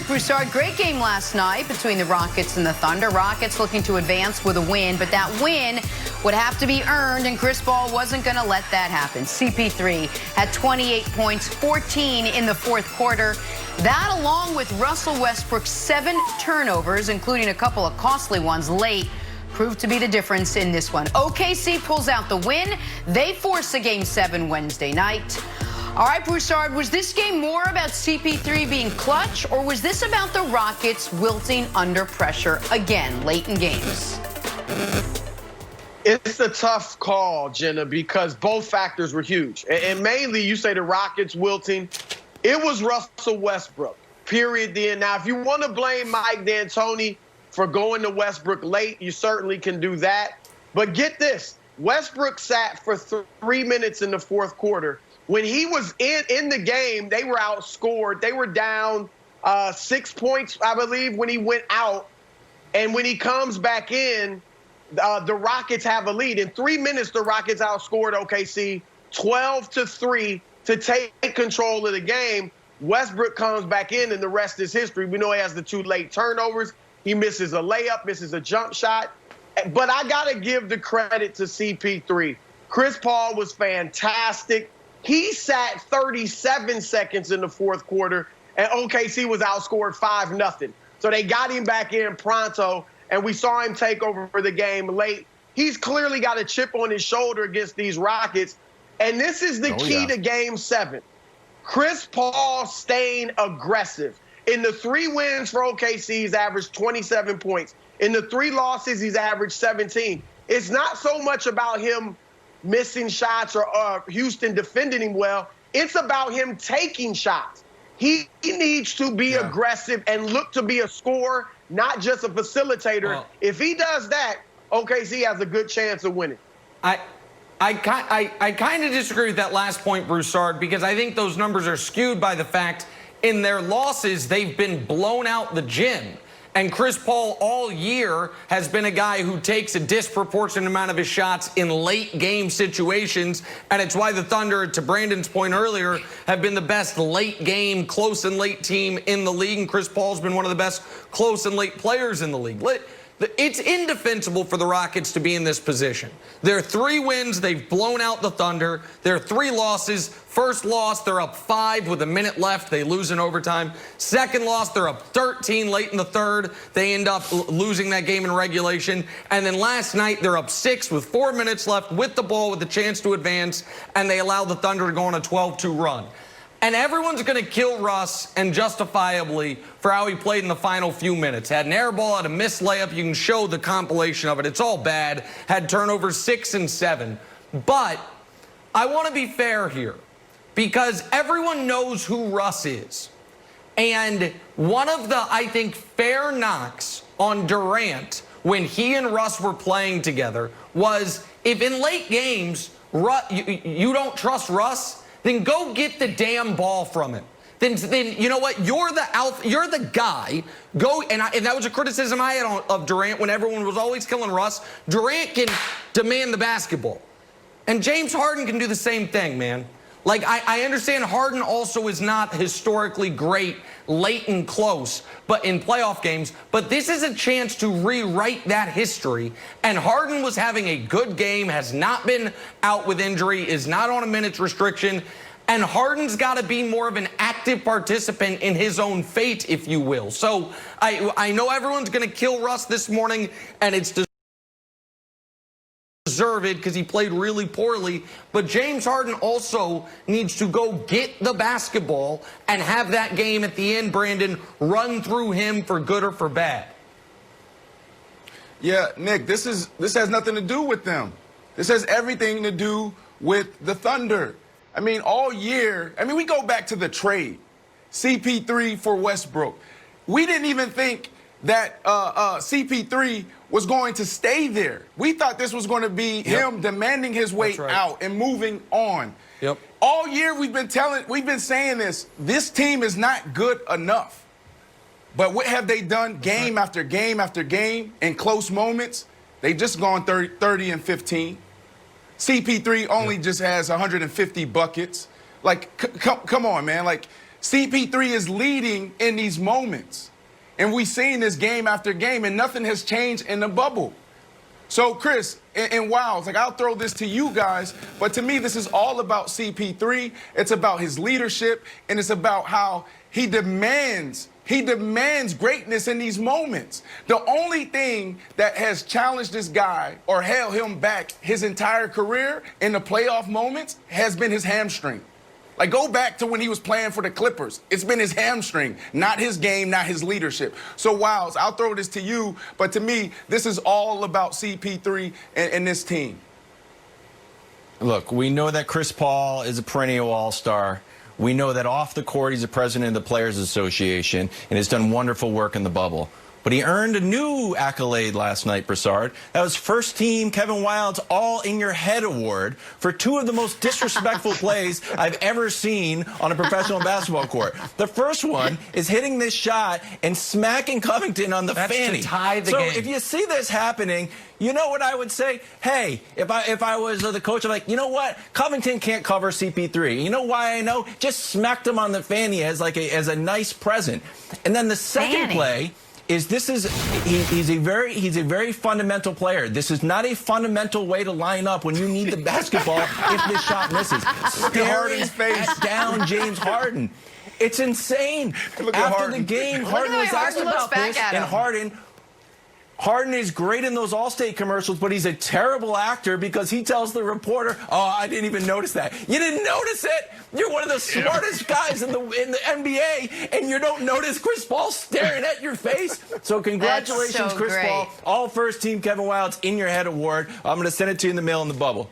Broussard, great game last night between the Rockets and the Thunder. Rockets looking to advance with a win, but that win would have to be earned, and Chris Paul wasn't going to let that happen. CP3 had 28 points, 14 in the fourth quarter. That, along with Russell Westbrook's 7 turnovers, including a couple of costly ones late, proved to be the difference in this one. OKC pulls out the win. They force a Game 7 Wednesday night. All right, Broussard, was this game more about CP3 being clutch, or was this about the Rockets wilting under pressure again late in games? It's a tough call, Jenna, because both factors were huge. And mainly, you say the Rockets wilting. It was Russell Westbrook, period. Then. Now, if you want to blame Mike D'Antoni for going to Westbrook late, you certainly can do that. But get this, Westbrook sat for 3 minutes in the fourth quarter. When he was in the game, they were outscored. They were down 6 points, I believe, when he went out. And when he comes back in, the Rockets have a lead. In 3 minutes, the Rockets outscored OKC 12-3 to take control of the game. Westbrook comes back in, and the rest is history. We know he has the 2 late turnovers. He misses a layup, misses a jump shot. But I got to give the credit to CP3. Chris Paul was fantastic. He sat 37 seconds in the fourth quarter, and OKC was outscored 5-0. So they got him back in pronto, and we saw him take over for the game late. He's clearly got a chip on his shoulder against these Rockets, and this is the key to Game 7. Chris Paul staying aggressive. In the 3 wins for OKC, he's averaged 27 points. In the 3 losses, he's averaged 17. It's not so much about him missing shots or Houston defending him well. It's about him taking shots. He needs to be aggressive and look to be a scorer, not just a facilitator. If he does that, OKC has a good chance of winning. I kind of disagree with that last point, Broussard, because I think those numbers are skewed by the fact in their losses, they've been blown out the gym. And Chris Paul all year has been a guy who takes a disproportionate amount of his shots in late game situations. And it's why the Thunder, to Brandon's point earlier, have been the best late game, close and late team in the league. And Chris Paul's been one of the best close and late players in the league. It's indefensible for the Rockets to be in this position. Their 3 wins, they've blown out the Thunder. Their 3 losses, first loss, they're up 5 with a minute left. They lose in overtime. Second loss, they're up 13 late in the third. They end up losing that game in regulation. And then last night, they're up 6 with 4 minutes left with the ball with the chance to advance, and they allow the Thunder to go on a 12-2 run. And everyone's going to kill Russ, and justifiably, for how he played in the final few minutes. Had an air ball, had a missed layup. You can show the compilation of it. It's all bad. Had turnovers 6 and 7. But I want to be fair here, because everyone knows who Russ is. And one of the, I think, fair knocks on Durant when he and Russ were playing together was, if in late games you don't trust Russ, then go get the damn ball from him. Then you know what? You're the guy. Go and that was a criticism I had of Durant when everyone was always killing Russ. Durant can demand the basketball, and James Harden can do the same thing, man. Like, I understand Harden also is not historically great late and close, but in playoff games. But this is a chance to rewrite that history. And Harden was having a good game, has not been out with injury, is not on a minutes restriction. And Harden's got to be more of an active participant in his own fate, if you will. So I know everyone's going to kill Russ this morning, and it's deserved because he played really poorly, but James Harden also needs to go get the basketball and have that game at the end, Brandon, run through him for good or for bad. Yeah, Nick, this has nothing to do with them. This has everything to do with the Thunder. I mean, all year, we go back to the trade, CP3 for Westbrook. We didn't even think that CP3 was going to stay there. We thought this was going to be him demanding his way out and moving on. Yep. All year we've been saying this team is not good enough. But what have they done game after game after game in close moments? They've just gone 30 and 15. CP3 only just has 150 buckets. Like, come on, man. Like, CP3 is leading in these moments. And we've seen this game after game, and nothing has changed in the bubble. So, Chris and Wiles, like, I'll throw this to you guys, but to me, this is all about CP3. It's about his leadership, and it's about how he demands greatness in these moments. The only thing that has challenged this guy or held him back his entire career in the playoff moments has been his hamstring. Like, go back to when he was playing for the Clippers. It's been his hamstring, not his game, not his leadership. So, Wiles, I'll throw this to you, but to me, this is all about CP3 and this team. Look, we know that Chris Paul is a perennial all-star. We know that off the court, he's the president of the Players Association and has done wonderful work in the bubble. But he earned a new accolade last night, Broussard. That was first team Kevin Wilde's All in Your Head award for two of the most disrespectful plays I've ever seen on a professional basketball court. The first one is hitting this shot and smacking Covington on the fanny. To tie the so game. if you see this happening, you know what I would say? Hey, if I was the coach, I'm like, you know what? Covington can't cover CP3. You know why I know? Just smacked him on the fanny as a nice present. And then the second play is he's a very fundamental player. This is not a fundamental way to line up when you need the basketball if this shot misses. Staring at down James Harden. It's insane. After the game, Harden was asked about this, and Harden is great in those All-State commercials, but he's a terrible actor because he tells the reporter, oh, I didn't even notice that. You didn't notice it? You're one of the smartest guys in the NBA, and you don't notice Chris Paul staring at your face? So congratulations, Chris Paul. All first team Kevin Wilde's In Your Head award. I'm going to send it to you in the mail in the bubble.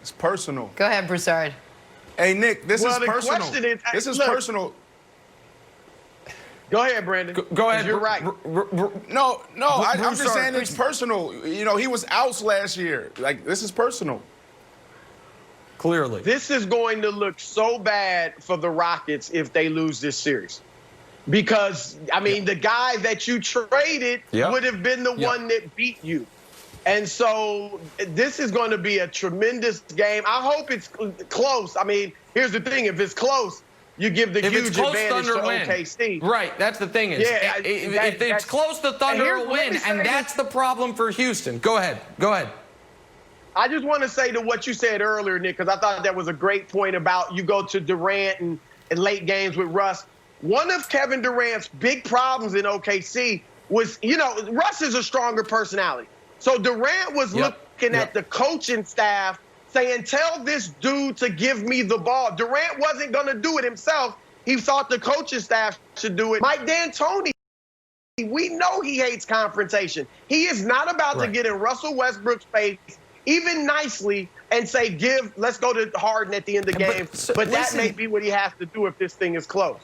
It's personal. Go ahead, Broussard. Hey, Nick, this is personal. This is personal. Go ahead, Brandon. Go ahead. You're right. No, I'm just saying it's personal. You know, he was out last year. Like, this is personal. Clearly. This is going to look so bad for the Rockets if they lose this series. Because, I mean, the guy that you traded would have been the one that beat you. And so this is going to be a tremendous game. I hope it's close. I mean, here's the thing. If it's close, you give the huge advantage to OKC. Right, that's the thing. If it's close, the Thunder will win, and that's the problem for Houston. Go ahead. I just want to say to what you said earlier, Nick, because I thought that was a great point about you go to Durant and late games with Russ. One of Kevin Durant's big problems in OKC was, you know, Russ is a stronger personality. So Durant was looking at the coaching staff saying, tell this dude to give me the ball. Durant wasn't going to do it himself. He thought the coaching staff should do it. Mike D'Antoni, we know he hates confrontation. He is not about to get in Russell Westbrook's face, even nicely, and say, let's go to Harden at the end of the game. But that may be what he has to do if this thing is close.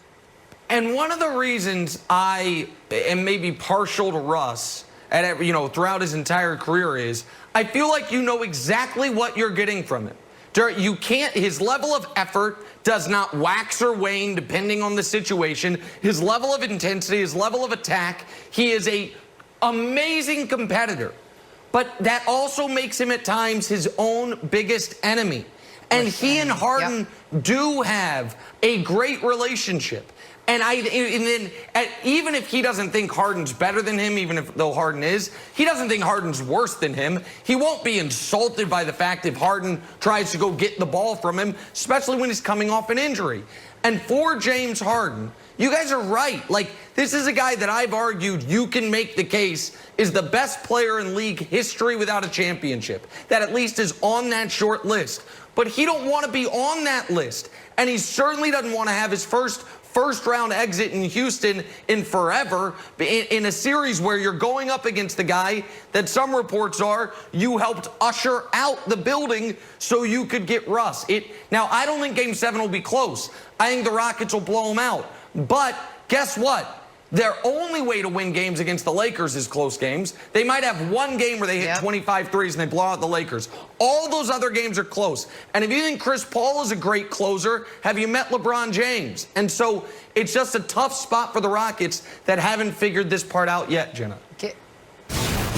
And one of the reasons I am maybe partial to Russ throughout his entire career is I feel like you know exactly what you're getting from him. His level of effort does not wax or wane depending on the situation. His level of intensity, his level of attack, he is an amazing competitor. But that also makes him at times his own biggest enemy. And he and Harden do have a great relationship. And even if he doesn't think Harden's better than him, though Harden is, he doesn't think Harden's worse than him. He won't be insulted by the fact if Harden tries to go get the ball from him, especially when he's coming off an injury. And for James Harden, you guys are right. Like, this is a guy that I've argued you can make the case is the best player in league history without a championship, that at least is on that short list. But he don't want to be on that list. And he certainly doesn't want to have his first-round exit in Houston in forever in a series where you're going up against the guy that some reports are you helped usher out the building so you could get Russ. Now, I don't think Game 7 will be close. I think the Rockets will blow them out. But guess what? Their only way to win games against the Lakers is close games. They might have one game where they hit 25 threes and they blow out the Lakers. All those other games are close. And if you think Chris Paul is a great closer, have you met LeBron James? And so it's just a tough spot for the Rockets that haven't figured this part out yet, Jenna.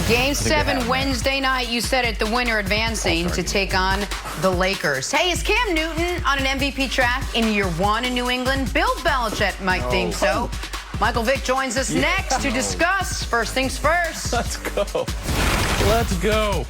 Game 7 Wednesday night. You said it, the winner advancing to take on the Lakers. Hey, is Cam Newton on an MVP track in year 1 in New England? Bill Belichick might think so. Michael Vick joins us next to discuss. First things first. Let's go. Let's go.